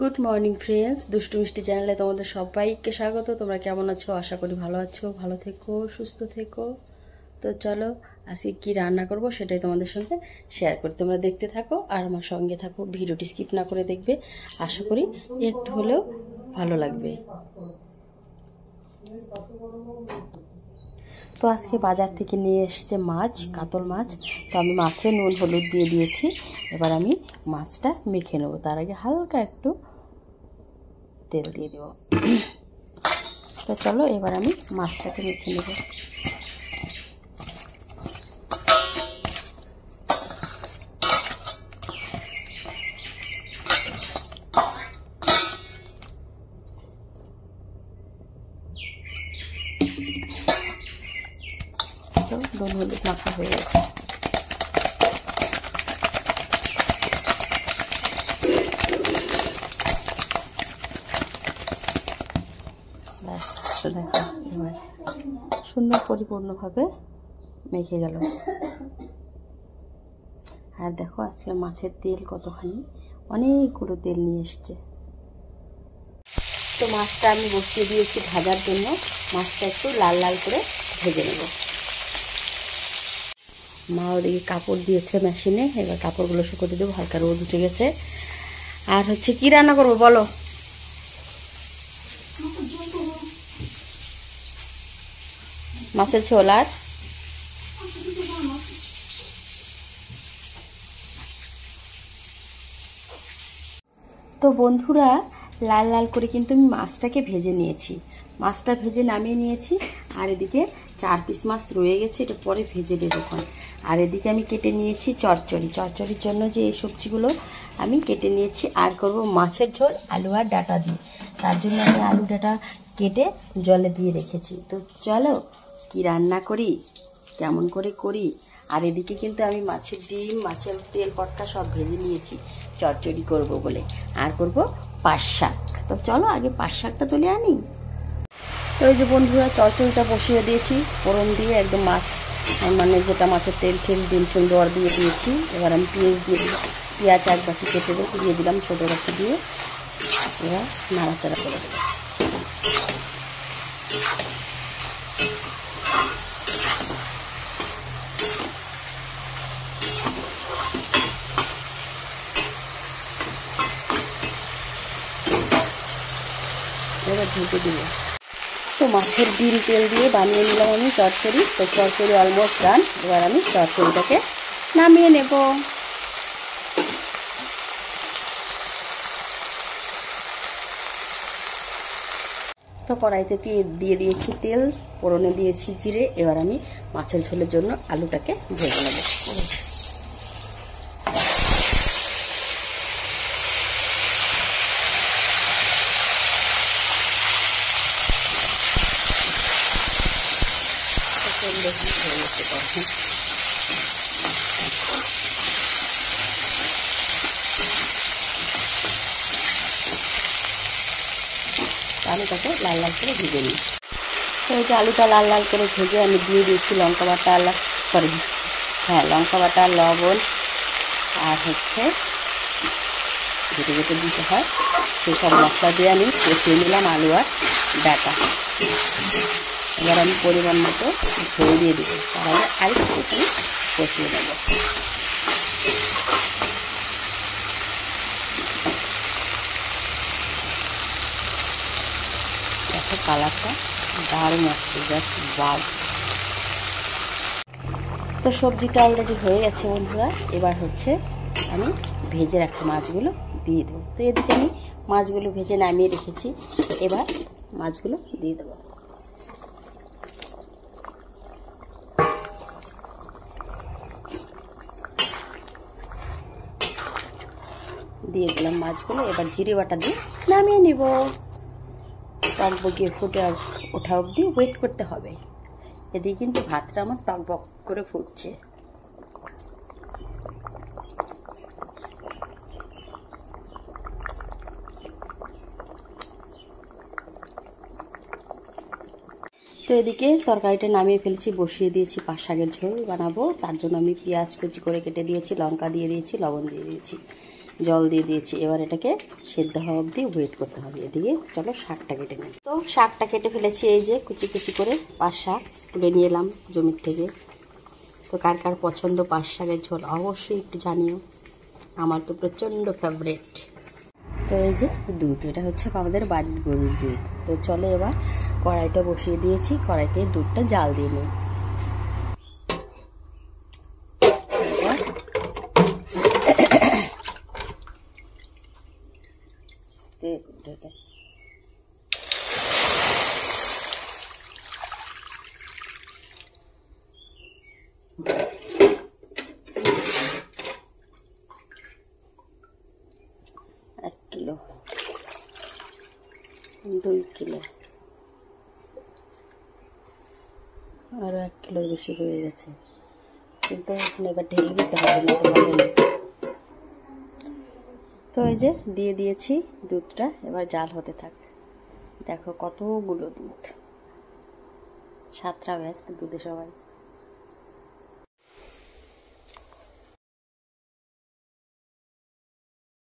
Good morning friends, দুষ্টু মিষ্টি চ্যানেলে তোমাদের সবাইকে স্বাগত। তোমরা কেমন আছো? আশা করি ভালো আছো। ভালো থেকো, সুস্থ থেকো। তো চলো আজকে কি রান্না করব সেটাই তোমাদের সঙ্গে শেয়ার করি। তোমরা দেখতে থাকো আর আমার সঙ্গে থাকো, ভিডিওটি স্কিপ না করে দেখবে। আশা করি একটু হলেও ভালো লাগবে। তো আজকে বাজার থেকে নিয়ে এসেছে মাছ, কাতল মাছ। তো আমি মাছে নুন হলুদ দিয়ে দিয়েছি। এবার আমি মাছটা মেখে নেবো। তার আগে হালকা একটু তেল দিয়ে দেব। তো চলো এবার আমি মাছটাকে মেখে নেব। তো নুন হলুদ মাখা হয়ে গেছে। ব্যাস দেখো এবার সুন্দর পরিপূর্ণভাবে মেখে গেল। আর দেখো আজকে মাছের তেল কতখানি, অনেকগুলো তেল নিয়ে এসছে। তো মাছটা আমি বসিয়ে দিয়েছি ভাজার জন্য। মাছটা একটু লাল লাল করে ভেজে নেব। মা ওদিকে কাপড় দিয়েছে মেশিনে, এবার কাপড়গুলো শুকোতে দেবো। হালকা রোদ উঠে গেছে। আর হচ্ছে কি রান্না করবো বলো? মাছের ঝোল। আর তো বন্ধুরা, লাল লাল করে কিন্তু আমি মাছটাকে ভেজে নিয়েছি। মাছটা ভেজে নামিয়ে নিয়েছি। আর এদিকে 4 পিস মাছ রয়ে গেছে, এটা পরে ভেজে দেবো। আর এদিকে আমি কেটে নিয়েছি চচ্চড়ির জন্য যে এই সবজিগুলো আমি কেটে নিয়েছি। আর করব মাছের ঝোল আলু আর ডাঁটা দিয়ে। তার জন্য আমি আলু ডাঁটা কেটে জলে দিয়ে রেখেছি। তো চলো কি রান্না করি, কেমন করে করি। আর এদিকে কিন্তু আমি মাছের ডিম, মাছের তেল পটকা সব ভেজে নিয়েছি চচ্চড়ি করব বলে। আর করব পাট শাক। তো চলো আগে পাট শাকটা তুলে আনি। তো এই যে বন্ধুরা, চচ্চড়িটা বসিয়ে দিয়েছি ফোড়ন দিয়ে, একদম মাছ মানে যেটা মাছের তেল ঠেল ডিম চুন দেওয়ার দিয়ে দিয়েছি। এবার আমি পেঁয়াজ দিয়ে দিলাম, পেঁয়াজ এক বাটি কেটে দিয়ে দিলাম ছোটো বাটি দিয়ে। এবার নাড়াচাড়া করে দেবো। এবার ঢেকে দিল। তো মাছের ডিম তেল দিয়ে বানিয়ে নিলাম আমি চচ্চড়ি। তো চচ্চড়ি অলমোস্ট ডান। এবার আমি চচ্চড়িটাকে নামিয়ে নেব। তো কড়াইতে দিয়ে দিয়েছি তেল, ফোড়নে দিয়েছি জিরে। এবার আমি মাছের ঝোলের জন্য আলুটাকে ভেজে নেব। আলুটাকে লাল লাল করে ভেজে নিই। তো এই যে আলুটা লাল লাল করে ভেজে আমি দিয়ে দিয়েছি লঙ্কা বাটা, লঙ্কা বাটা, লবণ আর হচ্ছে যেটা যেটা দিতে হয় সেই সব মশলা দিয়ে আমি কষিয়ে নিলাম আলু আর ডাঁটা। এবার আমি পরিমাণ মতো ঝোল দিয়ে দেবো। তাহলে আরেকটু কষিয়ে নেব। দেখো কালারটা দারুণ আসছে, জাস্ট ওয়াও। তো সবজিটা অলরেডি হয়ে গেছে বন্ধুরা। এবার হচ্ছে আমি ভেজে রাখা মাছগুলো দিয়ে দেবো। তো এদিকে আমি মাছগুলো ভেজে নামিয়ে রেখেছি। এবার মাছগুলো দিয়ে দেবো। দিয়ে দিলাম মাছগুলো। এবার জিরে বাটা দিয়ে নামিয়ে নিব। টক বগিয়ে ফুটে ওঠা অবধি ওয়েট করতে হবে। এদিকে কিন্তু ভাতটা আমার টক বক করে ফুটছে। তো এদিকে তরকারিটা নামিয়ে ফেলেছি, বসিয়ে দিয়েছি পাট শাকের ঝোল বানাবো। তার জন্য আমি পেঁয়াজ কুচি করে কেটে দিয়েছি, লঙ্কা দিয়ে দিয়েছি, লবণ দিয়ে দিয়েছি। জল দিয়ে দিয়েছি। এবার এটাকে সেদ্ধ হওয়া অবধি ওয়েট করতে হবে। এদিকে চলো শাকটা কেটে নিই। তো শাকটা কেটে ফেলেছি, এই যে কুচি কুচি করে পাট শাক তুলে নিয়ে এলাম জমির থেকে। তো কার কার পছন্দ পাট শাকের ঝোল অবশ্যই একটু জানিও, আমার তো প্রচণ্ড ফেভারিট। তো এই যে দুধ, এটা হচ্ছে আমাদের বাড়ির গরুর দুধ। তো চলো এবার কড়াইটা বসিয়ে দিয়েছি, কড়াইতে দুধটা জাল দিয়ে নিই। এক কিলো, 2 কিলো, আরো 1 কিলোর বেশি হয়ে গেছে, কিন্তু এবার ঢেলে দিতে হবে না, তো হবে না। তো এই যে দিয়ে দিয়েছি দুধটা, এবার জাল হতে থাক। দেখো কতগুলো দুধ, 7টা ব্যাস দুধে সবাই।